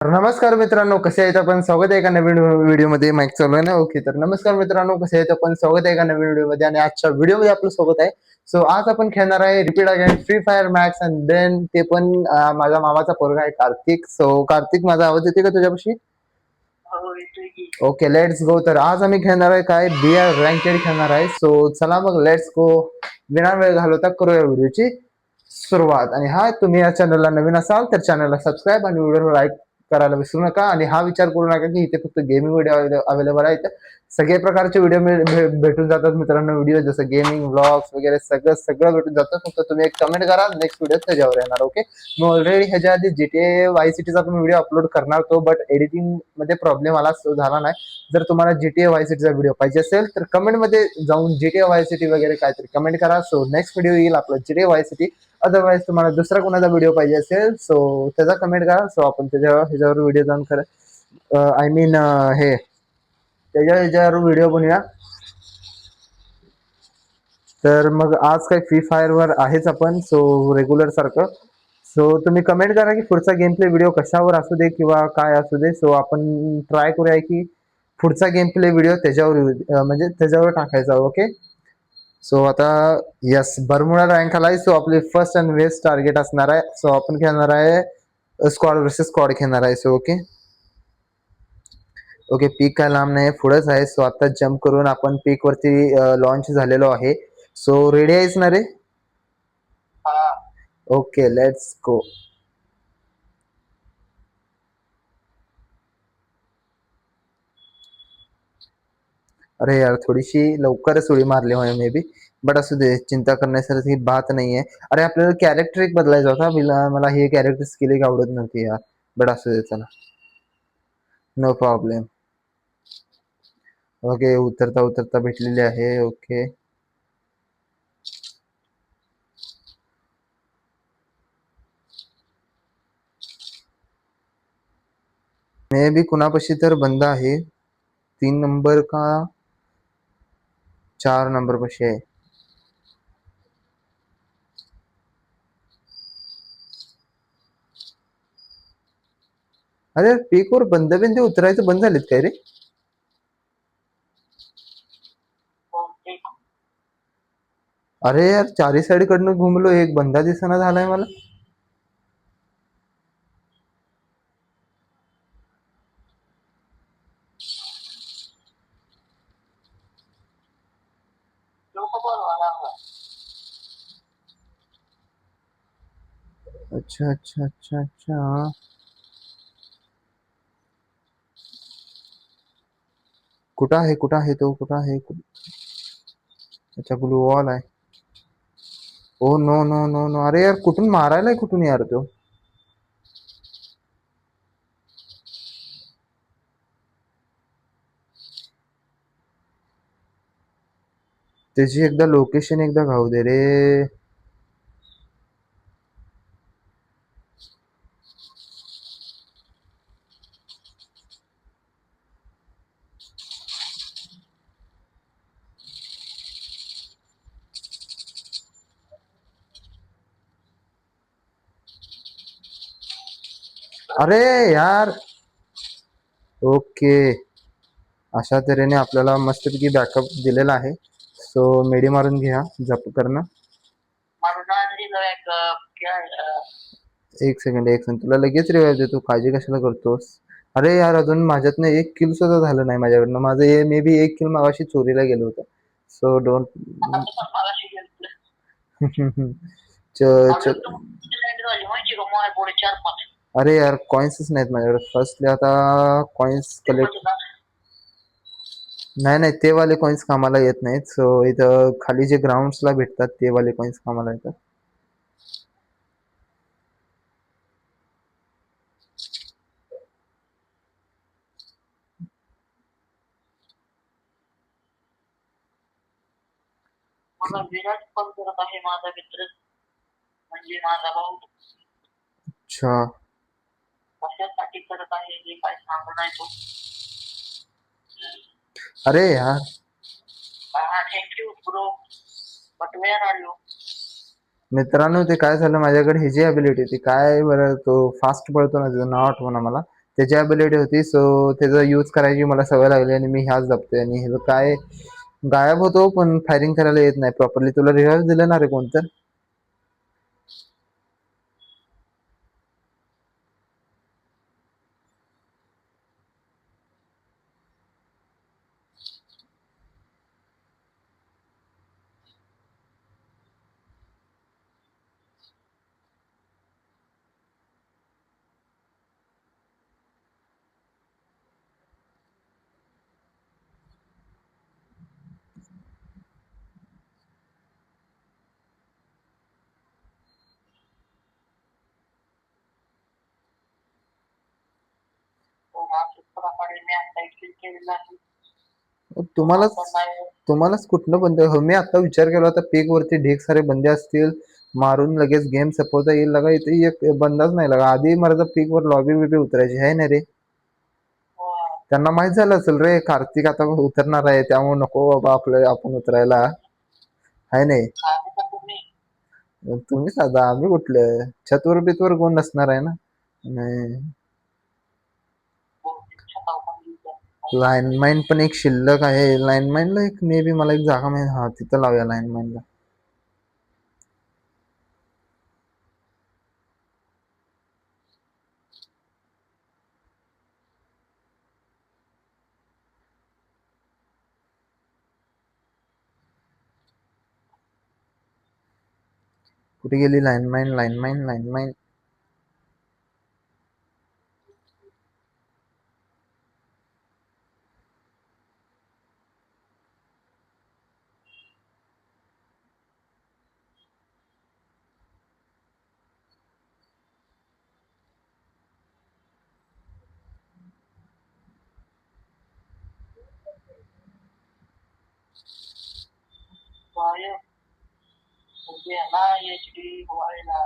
तर नमस्कार मित्रांनो, कसे आहेत आपण? स्वागत आहे एका नवीन व्हिडिओमध्ये. माईक चालू आहे ना? ओके. तर नमस्कार मित्रांनो, कसे आहेत आपण? स्वागत आहे एका नवीन व्हिडिओमध्ये आणि आजच्या व्हिडिओमध्ये आपलं स्वागत आहे. सो आज आपण खेळणार आहे repeat again Free Fire Max and then ते पण माझ्या मामाचा पोरगा आहे कार्तिक. सो कार्तिक, माझा आवाज येते का तुझ्यापाशी? Okay, let's go. तर आज आम्ही खेळणार आहे काय बीआर रँकेड खेळणार आहे. सो चला मग लेट्स गो. विना वेळ घालवता करूया व्हिडिओची सुरुवात. आणि हा, तुम्ही या चॅनलला नवीन असाल तर चॅनलला सबस्क्राईब आणि व्हिडिओ लाईक करायला विसरू नका. आणि हा विचार करू नका की इथे फक्त गेमिंग व्हिडिओ अवेलेबल आहेत. सगळे प्रकारचे व्हिडिओ भेटून जातात मित्रांनो. व्हिडिओ जसं गेमिंग व्लॉग्स वगैरे सगळं सगळं भेटून जातं. फक्त तुम्ही एक कमेंट करा, नेक्स्ट व्हिडिओ त्याच्यावर येणार. ओके. मी ऑलरेडी ह्याच्या आधी GTA वाय सिटीचा पण व्हिडिओ अपलोड करणार तो, बट एडिटिंग मध्ये प्रॉब्लेम आला, सो झाला नाही. जर तुम्हाला GTA वाय सिटीचा व्हिडिओ पाहिजे असेल तर कमेंट मध्ये जाऊन GTA वाय सिटी वगैरे काहीतरी कमेंट करा. सो नेक्स्ट व्हिडिओ येईल आपला GTA वाय सिटी. अदरवाईज तुम्हाला दुसरा कोणाचा व्हिडिओ पाहिजे असेल सो त्याचा कमेंट करा. सो आपण ह्याच्यावर व्हिडिओ जाऊन आय मीन हे ह्याच्यावर व्हिडिओ बनवूया. तर मग आज काही फ्री फायर वर आहेच आपण, सो रेग्युलर सारखं. सो तुम्ही कमेंट करा की पुढचा गेम प्ले व्हिडिओ कशावर असू दे किंवा काय असू दे. सो आपण ट्राय करूया की पुढचा गेम प्ले व्हिडिओ त्याच्यावर म्हणजे त्याच्यावर टाकायचा. ओके. सो आता यस, बरमुडा रँक आलाय. सो आपली फर्स्ट अँड बेस्ट टार्गेट असणार आहे. सो आपण खेळणार आहे स्क्वॉड वर्सेस स्क्वॉड खेळणार आहे. So okay okay. पीक काय लांब नाही, पुढेच आहे. सो आता जम्प करून आपण पीक वरती लॉन्च झालेलो आहे. सो रेडी आहेस ना रे? Okay, let's go. अरे यार, थोडीशी लवकरच उडी मारली होय मे बी, बट असू दे, चिंता करण्यासारखी बात नाहीये. अरे आपल्याला कॅरेक्टर एक बदलायचा होता. मला हे कॅरेक्टर स्किल एक आवडत नव्हती यार, बट असू दे, चला, नो प्रॉब्लेम. ओके, उतरता उतरता भेटलेली आहे. ओके, मे बी कुणापाशी तर बंद आहे. 3 नंबर का 4 नंबर पाशी आहे. अरे पीकवर बंद बिंदे उतरायचं बंद झालेत काय रे? अरे यार, चारी साईड कडनं घुमलो, एक बंदा दिसना झालाय मला. अच्छा अच्छा अच्छा अच्छा. कुठं आहे, कुठं आहे तो, कुठं आहे? अच्छा, ग्लू वॉल आहे. Oh no no no no. अरे यार, कुठून मारायलाय, कुठून यार तो? त्याची एकदा लोकेशन एकदा घाऊ दे रे. अरे यार. ओके, अशा तऱ्हेने आपल्याला मस्तपैकी बॅकअप दिलेला आहे. सो मेडी मारून घ्या, जप करणं. एक सेकंड, एक सेकंड, तुला लगेच रिवाइव देतो, काळजी कशाला करतोस? अरे यार, अजून माझ्यातनं एक किल सुद्धा झालं नाही माझ्याकडनं. माझं मे बी एक किल मागाशी चोरीला गेलो होतं. So don't. अरे यार, कॉइन्सच नाहीत माझ्याकडे. फर्स्टली आता कॉइन्स कलेक्ट. नाही नाही, ते वाले कॉइन्स कामाला येत नाहीत. सो इथं खाली जे ग्राउंड्सला भेटतात ते वाले कॉइन्स कामाला येतात. मला विराट पण करत आहे माझा मित्र, म्हणजे माझा भाऊ. अच्छा, कशासाठी करत आहे हे काय सांगू नाही तो. अरे यार, thank you bro, but where are you? मित्रांनो, ते काय झालं, माझ्याकडे ही जी अबिलिटी होती काय बरं, तो फास्ट पळतो ना, त्याचं नाव आठवना मला. त्याची ॲबिलिटी होती, सो त्याचा यूज करायची मला सवय लागली आणि मी ह्याच दाबतोय. आणि ह्याचं काय गायब होतो पण फायरिंग करायला येत नाही प्रॉपरली. तुला रिव्हाइव्ह दिलं ना रे कोणतं? तो मासिक प्रमाणे मी आता क्लिक केलेला आहे. तुम्हालाच आता नाही तुम्हालाच कुठनं बंद हो? मी आता विचार केला होता पीक वरती ढेक सारे बंदे असतील, मारून लगेच गेम संपवता येईल. लगा इथे एक बंदाच नाही लगा. आधी माझा पीक वर लॉबी बिबी उतरायची आहे ना रे. त्यांना माहित झालं असेल रे कार्तिक आता उतरणार आहे, त्यामुळे नको बाबा आपलं आपण उतरायला. आहे नाही. आधी तर तुम्ही तुम्ही साधा, आम्ही कुठलं छतवर बितवर कोण नसणार आहे ना. नाही. बहुतेक छताव पण लिहिलं. लाईनमॅन पण एक शिल्लक आहे. लाईनमॅनला एक मे बी मला एक जागा माहिती, हा तिथं लावूया लाईनमॅनला. कुठे गेली लाईनमॅन? लाईनमॅन लाईनमॅन वाय उभे ना HD व्हायला.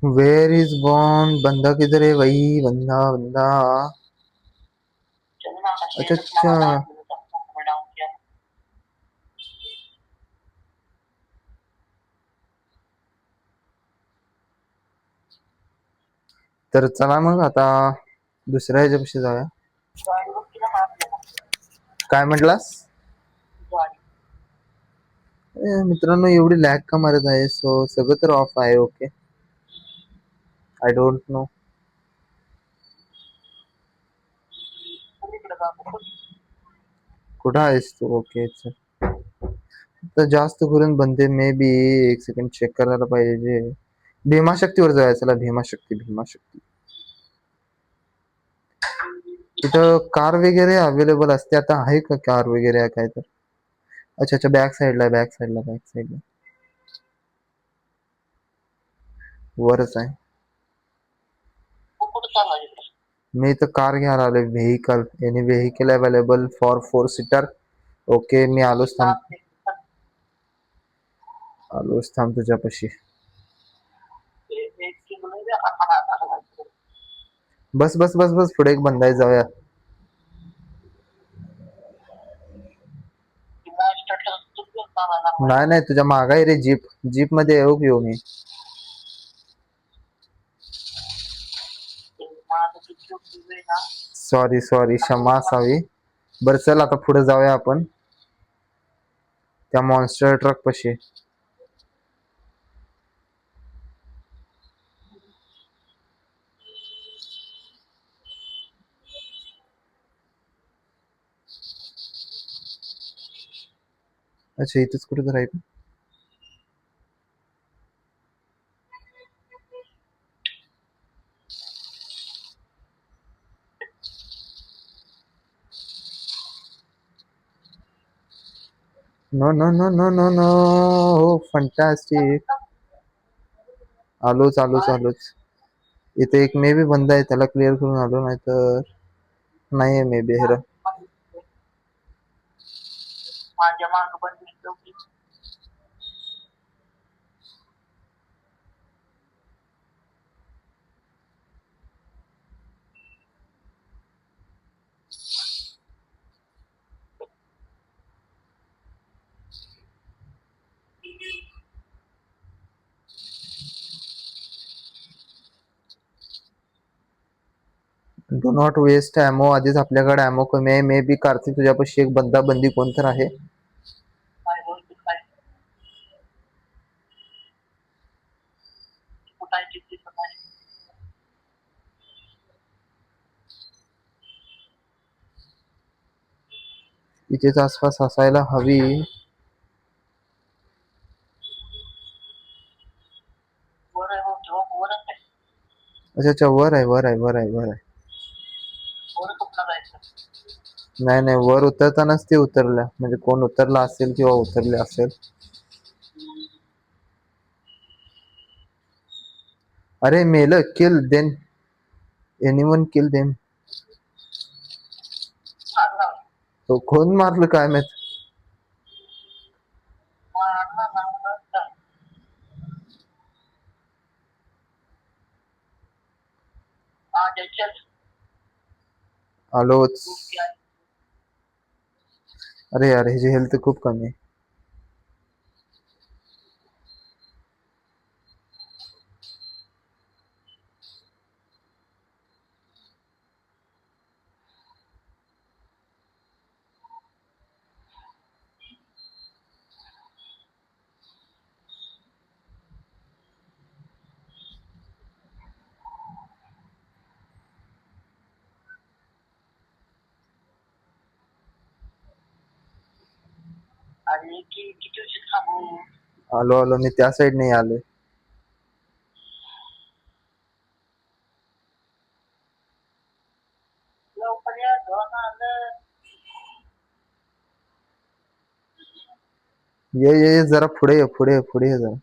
Where is Bond? बंदा किधर है भाई? बंदा बंदा चल ना आता अच्छा शेतच अच्छा. मला डाउन केला. तर चला मग आता दुसऱ्या ह्याच्यापाशी जाऊया. गाडी बघ तिला मारलेला. काय म्हटलास? गाडी मित्रांनो एवढी लॅग का मारत आहे? सो सगळं तर ऑफ आहे. Okay, I don't know. सगळीकडे जातो. कुठं आहेस तू? ओके चल. तर जास्त करून बंदे मे बी, एक सेकंड चेक करायला पाहिजे. भीमाशक्तीवर जाऊया. चला भीमाशक्ती भीमाशक्ती. तिथं कार वगैरे अवेलेबल असते. आता आहे का कार वगैरे काय तर? अच्छा अच्छा, बॅक साईडला बॅक साईडला बॅक साईडला वरच आहे. तू कुठं चालला इकडे? मी तर कार घ्यायला आलोय. Vehicle, any vehicle available for 4 seater? Okay मी आलोच थांब. आलोच थांब तुझ्यापाशी. एक किलो नाही द्या का? बस बस बस बस, पुढे एक बंदा आहे, जाऊया. किंवा स्टेटस चुकून चालायला. नाही नाही, तुझ्या माग आहे रे जीप. जीप मध्ये येऊ मी. माझं किती वेळ ना. सॉरी सॉरी, क्षमा असावी. बरं चल आता पुढे जाऊया आपण त्या मॉन्स्टर ट्रक पाशी. अच्छा इथेच कुठे तर आहे. No no no no no no, fantastic. आलोच आलोच आलोच. इथे एक मे बी बंदा आहे, त्याला क्लिअर करून आलो. नाही तर नाहीये मे बी हेर. माझ्या माग पण दिसतो की डू नॉट वेस्ट ॲमो. आधीच आपल्याकडे ॲमो कमी आहे. मे बी कार्तिक तुझ्यापाशी एक बंदा बंदी कोण तर आहे. काय गोष्ट काय कुठं आहे किती आहे इथेच आसपास असायला हवी. वर आहे मग जेव्हा वरच आहे अच्छा अच्छा, वर आहे वर आहे वर आहे वर आहे. वर कुठला जायचं नाही नाही, वर उतरतानाच ते उतरल्या, म्हणजे कोण उतरला असेल किंवा उतरले असेल. अरे मेलं, किल देन, एनीवन किल देम. मारला तो कोण मारलं काय माहित. मारला मारला हा ज्याच्यात आलोच. गोष्टी आहेत अरे यार, ह्याची हेल्थ खूप कमी आहे. आणि किती उशीर थांबू आलो आलो, मी त्या साईड नाही आलोय. लवकर या घेऊन आलं ये जरा पुढे ये, पुढे ये, पुढे ये जरा.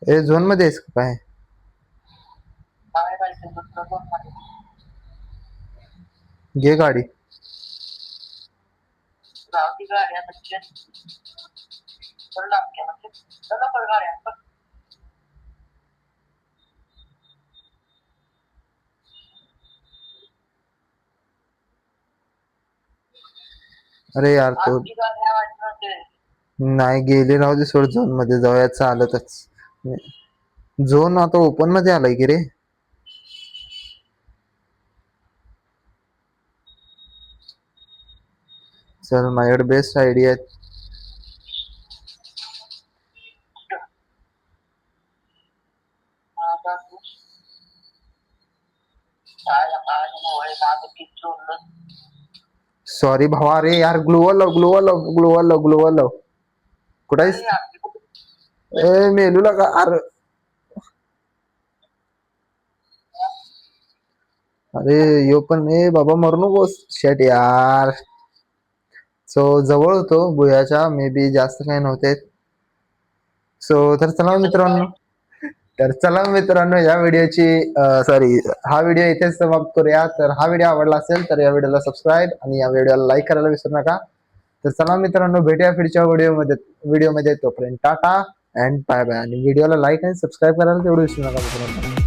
ए, झोन मध्ये आहेस का काय? काय जायचं दुसरं दोन मध्ये घे गाडी. गावठी गाड्या म्हणजे तर लागते म्हणजे चला पण गाड्या पण अरे यार, तो आजची गाड्या वाटते नाही गेली, राहू दे, सोड. झोन मध्ये जाऊया चालतच. झोन आता ओपन मध्ये आलाय की रे. चल, माझ्याकडे बेस्ट आयडिया आहे. आता तू काय मोबाईल माझं किती चोरलं सॉरी भावा. अरे यार, ग्लोवल लाव, ग्लोवल लाव, ग्लोवल लाव, ग्लोवल लाव. कुठं आहेस? अरे आपली ए, मेलूला का? अरे अरे, यो पण, ए बाबा मरू नकोस. शेट यार. सो जवळ होतो बुयाच्या, मे बी जास्त काही नव्हते. सो तर चला मित्रांनो, या व्हिडिओची, सॉरी, हा व्हिडिओ इथेच समाप्त करूया. तर हा व्हिडिओ आवडला असेल तर या व्हिडिओला सबस्क्राईब आणि या व्हिडिओला लाईक करायला विसरू नका. तर चला मित्रांनो, भेटूया पुढच्या व्हिडिओमध्ये. तोपर्यंत टाटा अँड बाय बाय. आणि व्हिडिओला लाईक आणि सबस्क्राईब करायला तेवढं विसरू नका मित्रांनो.